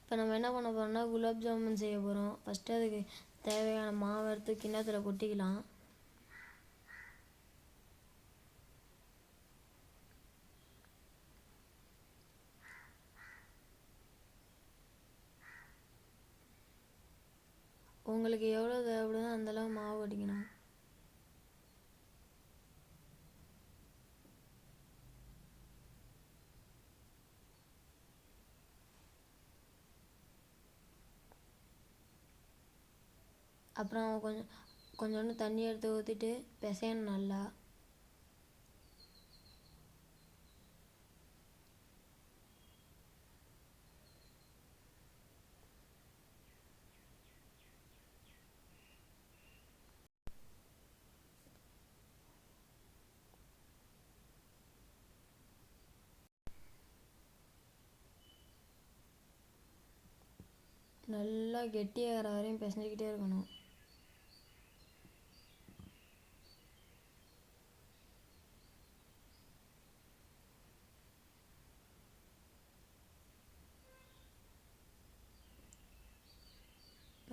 இப்போ நம்ம என்ன பண்ண போகிறோம்னா குலாப் ஜாமுன் செய்ய போகிறோம். ஃபஸ்ட்டு அதுக்கு தேவையான மாவு எடுத்து கிண்ணத்தில் கொட்டிக்கலாம். உங்களுக்கு எவ்வளோ தேவைப்படுதோ அந்தளவு மாவு கொட்டிக்கணும். அப்புறம் கொஞ்சோண்டு தண்ணி எடுத்து ஊற்றிட்டு பிசையணும் நல்லா. நல்லா கெட்டியாகிற வரையும் பிசைஞ்சிக்கிட்டே இருக்கணும்.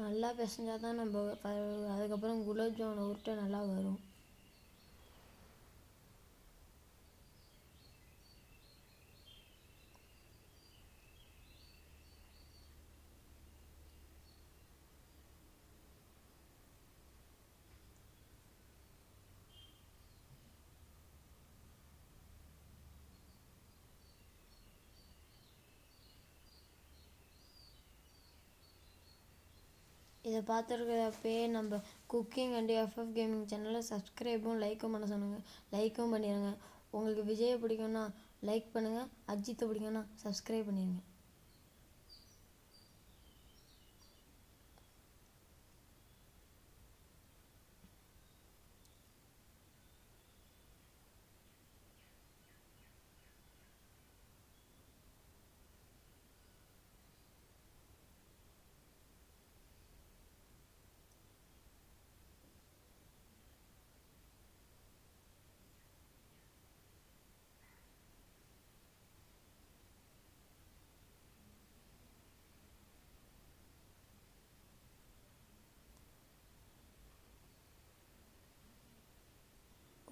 நல்லா பிசைஞ்சா தான் நம்ம அதுக்கப்புறம் குலாப் ஜாமுன் உருட்டை நல்லா வரும். இதை பார்த்துருக்கப்பே நம்ம குக்கிங் அண்ட் எஃப்எஃப் கேமிங் சேனலை சப்ஸ்கிரைபும் லைக்கும் பண்ண சொன்னாங்க. லைக்கும் பண்ணிடுங்க. உங்களுக்கு விஜயை பிடிக்கும்னா லைக் பண்ணுங்கள், அஜித்தை பிடிக்கும்னா சப்ஸ்கிரைப் பண்ணிடுங்க.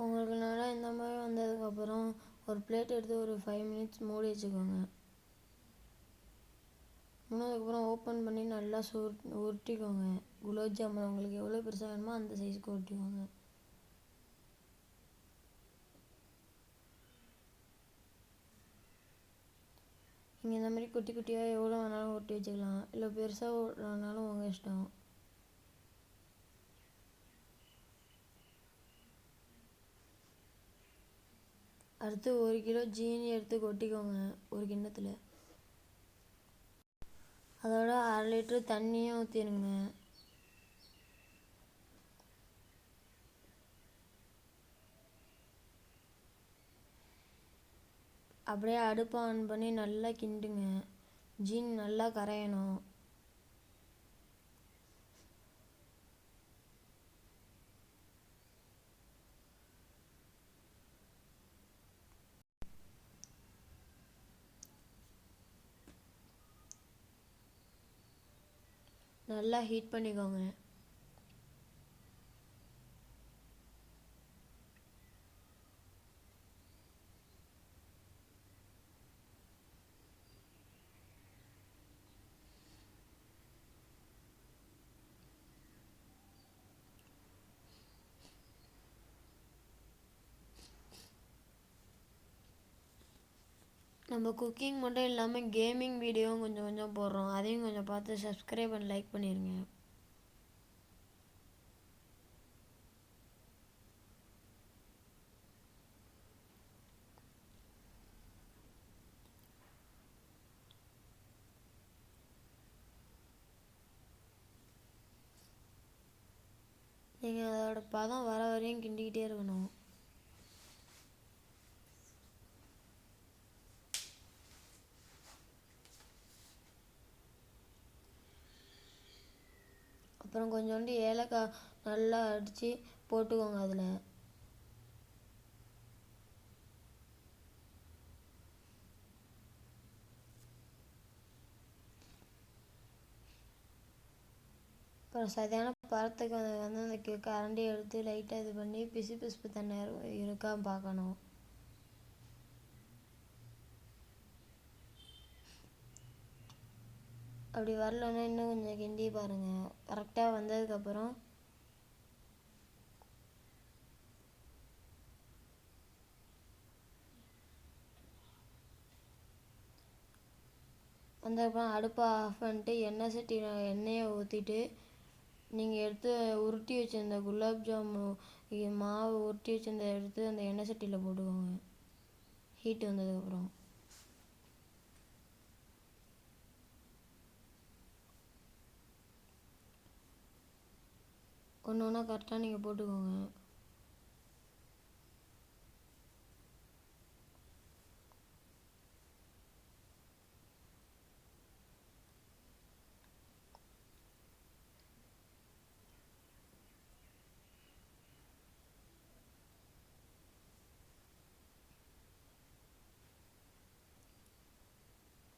உங்களுக்கு நல்லா இந்த மாதிரி வந்ததுக்கப்புறம் ஒரு பிளேட் எடுத்து ஒரு 5 மினிட்ஸ் மூடி வச்சுக்கோங்க. மூணதுக்கப்புறம் ஓப்பன் பண்ணி நல்லா உருட்டிக்கோங்க. குலாப் ஜாமுன் உங்களுக்கு எவ்வளோ பெருசாக வேணுமோ அந்த சைஸுக்கு உருட்டிக்கோங்க. நீங்கள் இந்த மாதிரி குட்டி குட்டியாக எவ்வளோ வேணாலும் உருட்டி வச்சுக்கலாம், இல்லை பெருசாக ஓட்டுறதுனாலும் உங்கள் இஷ்டம். அடுத்து 1 கிலோ ஜீனி எடுத்து கொட்டிக்கோங்க ஒரு கிண்ணத்தில். அதோட 1/2 லிட்டரு தண்ணியும் ஊற்றிடுங்க. அப்படியே அடுப்பை ஆன் பண்ணி நல்லா கிண்டுங்க. ஜீனி நல்லா கரையணும். நல்லா ஹீட் பண்ணிக்கோங்க. நம்ம குக்கிங் மட்டும் இல்லாமல் கேமிங் வீடியோவும் கொஞ்சம் கொஞ்சம் போடுறோம். அதையும் கொஞ்சம் பார்த்து சப்ஸ்கிரைப் பண்ணி லைக் பண்ணிடுங்க. நீங்கள் அதோட பதம் வர வரையும் கிண்டிக்கிட்டே இருக்கணும். அப்புறம் கொஞ்சோண்டு ஏலக்காய் நல்லா அடித்து போட்டுக்கோங்க. அதில் அப்புறம் சரியான பதத்துக்கு வந்து அந்த கரண்டி எடுத்து லைட்டாக இது பண்ணி பிசு பிசுப்பு தண்ணி இருக்கா பார்க்கணும். அப்படி வரலன்னா இன்னும் கொஞ்சம் கிண்டி பாருங்கள். கரெக்டாக வந்ததுக்கப்புறம் வந்ததுக்கப்புறம் அடுப்பை ஆஃப் பண்ணிட்டு எண்ணெய் சட்டியில் எண்ணெயை ஊற்றிட்டு நீங்கள் எடுத்து உருட்டி வச்சிருந்த குலாப் ஜாமுன் மாவு உருட்டி வச்சிருந்த எடுத்து அந்த எண்ணெய் சட்டியில் போட்டுக்கோங்க. ஹீட் வந்ததுக்கப்புறம் ஒன்று ஒன்றா கரெக்டாக நீங்கள் போட்டுக்கோங்க.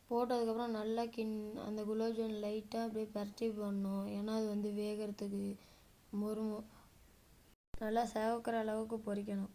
போட்டதுக்கப்புறம் நல்லா அந்த குலாப் ஜாமுன் லைட்டாக அப்படியே பரட்டி போடணும். ஏன்னா அது வந்து வேகிறதுக்கு நல்லா சேவக்கிற அளவுக்கு பொரிக்கணும்.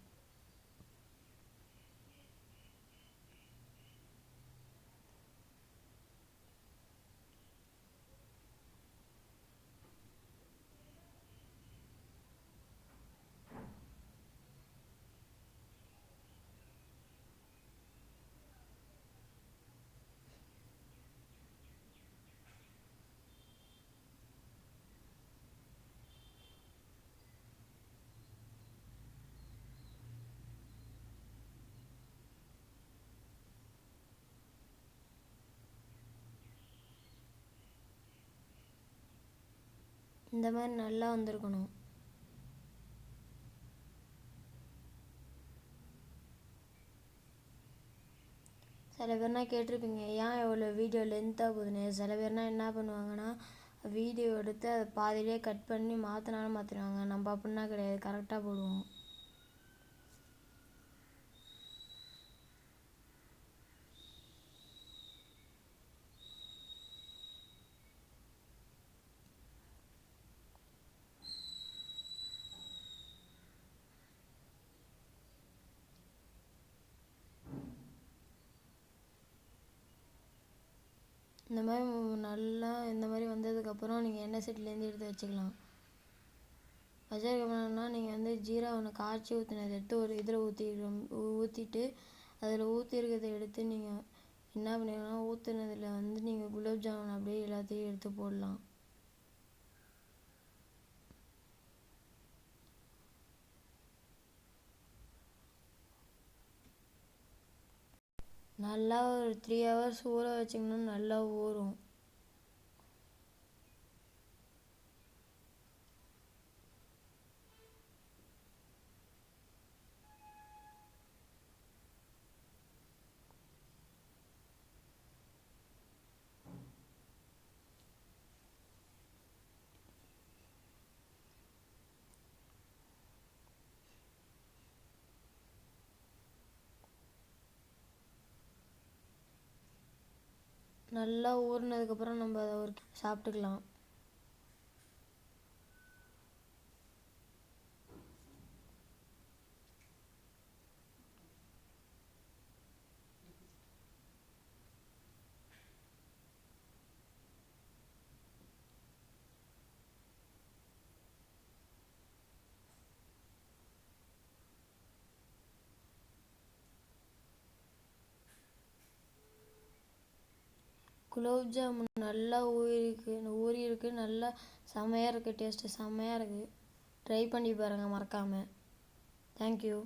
இந்த மாதிரி நல்லா வந்திருக்கணும். சில பேர்னா கேட்டிருப்பீங்க ஏன் எவ்வளோ வீடியோ லென்த்தாக போகுதுன்னு. சில பேர்னா என்ன பண்ணுவாங்கன்னா வீடியோ எடுத்து அதை பாதியிலே கட் பண்ணி மாற்றினாலும் மாற்றிடுவாங்க. நம்ம அப்படின்னா கிடையாது, கரெக்டாக போடுவோம். இந்த மாதிரி வந்ததுக்கப்புறம் நீங்கள் எண்ணெய் சட்டிலேருந்து எடுத்து வச்சுக்கலாம். வச்சதுக்கப்புறம்னா நீங்கள் வந்து ஜீரா ஒன்று காய்ச்சி ஊற்றினதை எடுத்து ஒரு இதில் ஊற்றிட்டு அதில் ஊற்றிருக்கிறத எடுத்து நீங்கள் என்ன பண்ணிங்கன்னா ஊற்றுனதில் வந்து நீங்கள் குலாப் ஜாமுன் அப்படியே எல்லாத்தையும் எடுத்து போடலாம். நல்லா ஒரு 3 hours ஊற வச்சிங்கன்னா நல்லா ஊறும். நல்லா ஊறினதுக்கப்புறம் நம்ம அதை சாப்பிட்டுக்கலாம். குலோப் ஜாமுன் நல்லா ஊறி இருக்கு, நல்லா செமையாக இருக்குது. டேஸ்ட்டு செமையாக இருக்குது. ட்ரை பண்ணி பாருங்கள் மறக்காமல். தேங்க்யூ.